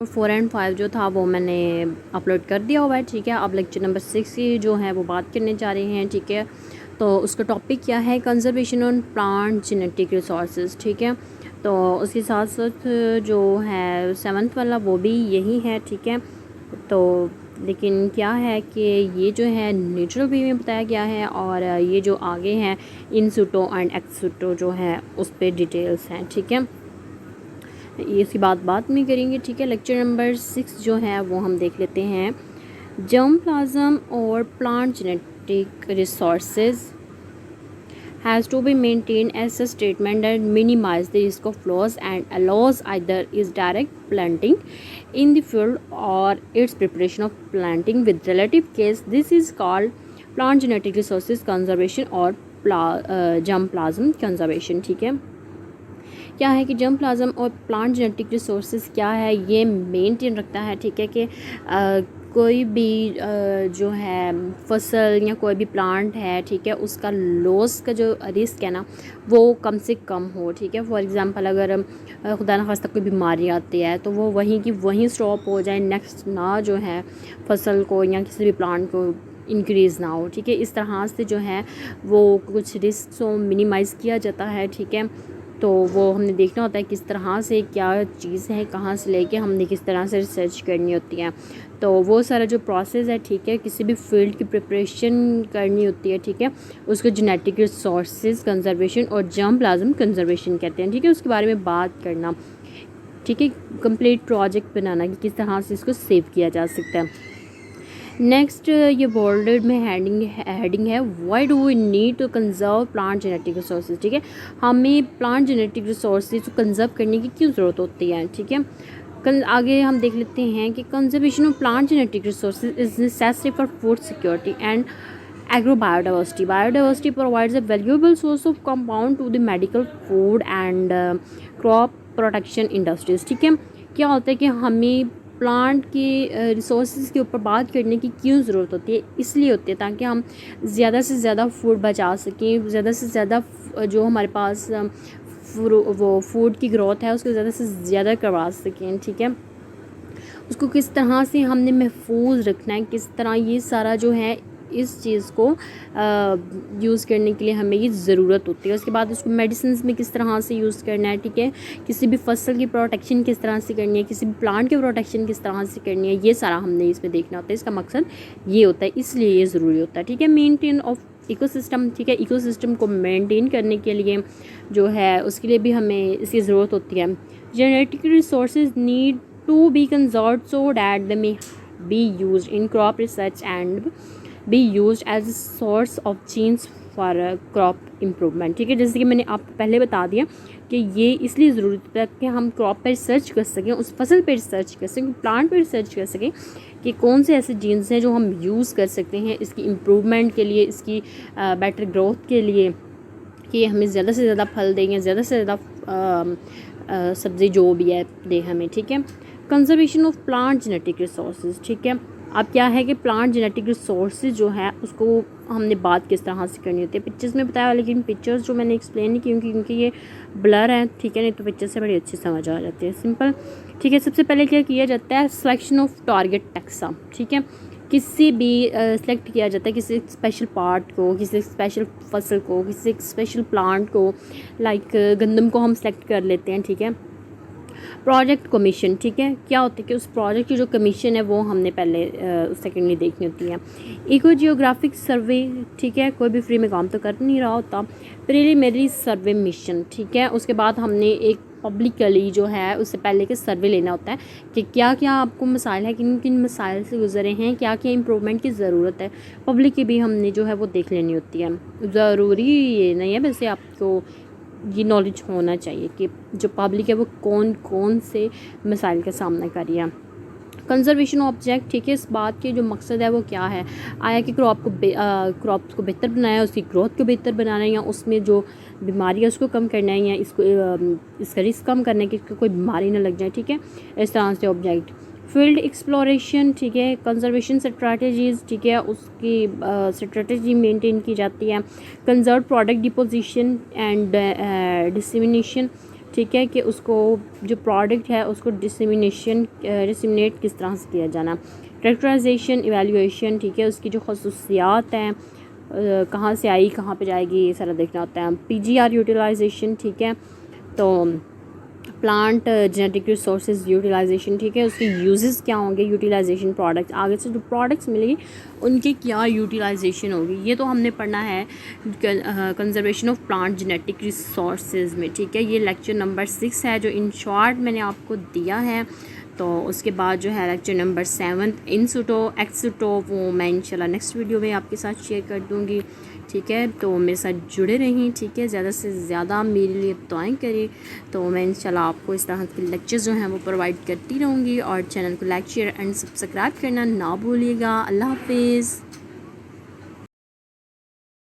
4 and 5 जो था वो मैंने अपलोड कर दिया हुआ है, ठीक है। अब लेक्चर नंबर 6 की जो है वो बात करने जा रहे हैं, ठीक है। तो उसका टॉपिक क्या है, conservation on plant genetic resources, ठीक है। तो उसके साथ साथ जो है 7th वाला वो भी यही है, ठीक है। तो लेकिन क्या है कि ये जो है न्यूट्रल वे में बताया गया है, और ये जो आगे हैं इन सूटो एंड एक्स सूटो जो है उस पर डिटेल्स हैं, ठीक है। ये इसकी बाद में करेंगे, ठीक है। लेक्चर नंबर 6 जो है वो हम देख लेते हैं, जर्म प्लाज्म और plant genetic resources has to be maintained as a statement that minimize the risk of loss and allows either is direct planting in the field or its preparation of planting with relative case. This is called plant genetic resources conservation or germ plasm conservation, ठीक है। क्या है कि germ plasm और plant genetic resources क्या है, ये maintain रखता है, ठीक है, कि कोई भी जो है फसल या कोई भी प्लांट है, ठीक है, उसका लॉस का जो रिस्क है ना वो कम से कम हो, ठीक है। फॉर एग्ज़ाम्पल अगर खुदा न खास्ता कोई बीमारी आती है तो वो वहीं की वहीं स्टॉप हो जाए, नेक्स्ट ना जो है फसल को या किसी भी प्लांट को इंक्रीज़ ना हो, ठीक है। इस तरह से जो है वो कुछ रिस्क को मिनिमाइज़ किया जाता है, ठीक है। तो वो हमने देखना होता है किस तरह से क्या चीज़ है, कहाँ से लेके हमने किस तरह से रिसर्च करनी होती है। तो वो सारा जो प्रोसेस है, ठीक है, किसी भी फील्ड की प्रिपरेशन करनी होती है, ठीक है, उसको जेनेटिक रिसोर्सेज कंजर्वेशन और जर्म प्लाज्म कंजर्वेशन कहते हैं, ठीक है। उसके बारे में बात करना, ठीक है, कंप्लीट प्रोजेक्ट बनाना कि किस तरह से इसको सेव किया जा सकता है। नेक्स्ट ये बोल्डेड में हेडिंग है, why do we need to conserve plant genetic resources, ठीक है। हमें प्लांट जेनेटिक रिसोर्सेज को कंजर्व करने की क्यों ज़रूरत होती है, ठीक है। आगे हम देख लेते हैं कि conservation of plant genetic resources is necessary for food security and agrobiodiversity. Biodiversity provides a valuable source of compound to the medical, food and crop protection industries, ठीक है। क्या होता है कि हमें प्लांट के रिसोर्सेज के ऊपर बात करने की क्यों ज़रूरत होती है, इसलिए होती है ताकि हम ज़्यादा से ज़्यादा फूड बचा सकें, ज़्यादा से ज़्यादा जो हमारे पास वो फूड की ग्रोथ है उसको ज़्यादा से ज़्यादा करवा सकें, ठीक है। उसको किस तरह से हमने महफूज रखना है, किस तरह ये सारा जो है इस चीज़ को यूज़ करने के लिए हमें ये ज़रूरत होती है। उसके बाद उसको मेडिसिन में किस तरह से यूज़ करना है, ठीक है, किसी भी फसल की प्रोटेक्शन किस तरह से करनी है, किसी भी प्लांट की प्रोटेक्शन किस तरह से करनी है, ये सारा हमने इसमें देखना होता है। इसका मकसद ये होता है, इसलिए ये ज़रूरी होता है, ठीक है। मेंटेन ऑफ इकोसिस्टम, ठीक है, इकोसिस्टम को मेंटेन करने के लिए जो है उसके लिए भी हमें इसकी ज़रूरत होती है। Genetic resources need to be conserved so that they may be used in crop research and be used as a source of genes for crop improvement, ठीक है। जैसे कि मैंने आपको पहले बता दिया कि ये इसलिए ज़रूरी है कि हम क्रॉप पर रिसर्च कर सकें, उस फसल पर रिसर्च कर सकें, प्लांट पर रिसर्च कर सकें कि कौन से ऐसे जीन्स हैं जो हम यूज़ कर सकते हैं इसकी इम्प्रूवमेंट के लिए, इसकी बेटर ग्रोथ के लिए, कि हमें ज़्यादा से ज़्यादा फल देंगे, ज़्यादा से ज़्यादा सब्ज़ी जो भी है दे हमें, ठीक है। Conservation of plant genetic resources, ठीक है। अब क्या है कि प्लांट जेनेटिक रिसोर्सेज जो है उसको हमने बात किस तरह से करनी होती है, पिक्चर्स में बताया, लेकिन पिक्चर्स जो मैंने एक्सप्लेन नहीं की क्योंकि ये ब्लर है, ठीक है, नहीं तो पिक्चर से बड़ी अच्छी समझ आ जाती है, सिंपल, ठीक है। सबसे पहले क्या किया जाता है, सिलेक्शन ऑफ टारगेट टैक्सा, ठीक है। किसी भी सेलेक्ट किया जाता है किसी स्पेशल पार्ट को, किसी स्पेशल फसल को, किसी स्पेशल प्लांट को, लाइक गंदम को हम सेलेक्ट कर लेते हैं, ठीक है। प्रोजेक्ट कमीशन, ठीक है, क्या होता है कि उस प्रोजेक्ट की जो कमीशन है वो हमने पहले सेकेंडली देखनी होती है। इको जियोग्राफिक सर्वे, ठीक है, कोई भी फ्री में काम तो कर नहीं रहा होता। प्रीलिमिनरी सर्वे मिशन, ठीक है, उसके बाद हमने एक पब्लिकली जो है उससे पहले के सर्वे लेना होता है कि क्या क्या आपको मसाइल है, किन किन मसाइल से गुजरे हैं, क्या क्या इम्प्रूवमेंट की ज़रूरत है, पब्लिक की भी हमने जो है वो देख लेनी होती है। ज़रूरी ये नहीं है, वैसे आपको ये नॉलेज होना चाहिए कि जो पब्लिक है वो कौन कौन से मसाइल का सामना कर रही है। कंजर्वेशन ऑब्जेक्ट, ठीक है, इस बात के जो मकसद है वो क्या है, आया कि क्रॉप को बेहतर बनाया, उसकी ग्रोथ को बेहतर बनाना है, या उसमें जो बीमारी है उसको कम करना है, या इसका रिस्क कम करना है कि कोई बीमारी ना लग जाए, ठीक है, इस तरह से ऑब्जेक्ट। फील्ड एक्सप्लोरेशन, ठीक है, कंजर्वेशन स्ट्रैटेजीज़, ठीक है, उसकी स्ट्रैटेजी मेंटेन की जाती है। Conserve product deposition and dissemination, ठीक है, कि उसको जो प्रोडक्ट है उसको डिसमिनेट किस तरह से किया जाना, कैरेक्टराइजेशन, इवैल्यूएशन, ठीक है, उसकी जो खसूसियात हैं कहाँ से आई कहाँ पे जाएगी ये सारा देखना होता है। पीजीआर यूटिलाइजेशन, ठीक है, तो प्लांट जेनेटिक रिसोर्सेज यूटिलाइजेशन, ठीक है, उसके यूजेस क्या होंगे, यूटिलाइजेशन प्रोडक्ट्स, आगे से जो प्रोडक्ट्स मिलेगी उनकी क्या यूटिलाइजेशन होगी, ये तो हमने पढ़ना है conservation of plant genetic resources में, ठीक है। ये लेक्चर नंबर 6 है जो इन शॉर्ट मैंने आपको दिया है। तो उसके बाद जो है लेक्चर नंबर 7 इंसुटो एक्सुटो वो मैं इंशाल्लाह नेक्स्ट वीडियो में आपके साथ शेयर कर दूँगी, ठीक है। तो मेरे साथ जुड़े रहें, ठीक है, ज़्यादा से ज़्यादा मेरे लिए दुआएं करें। तो मैं इंशाल्लाह आपको इस तरह के लेक्चर्स जो हैं वो प्रोवाइड करती रहूँगी, और चैनल को लाइक शेयर एंड सब्सक्राइब करना ना भूलिएगा। अल्लाह हाफिज़।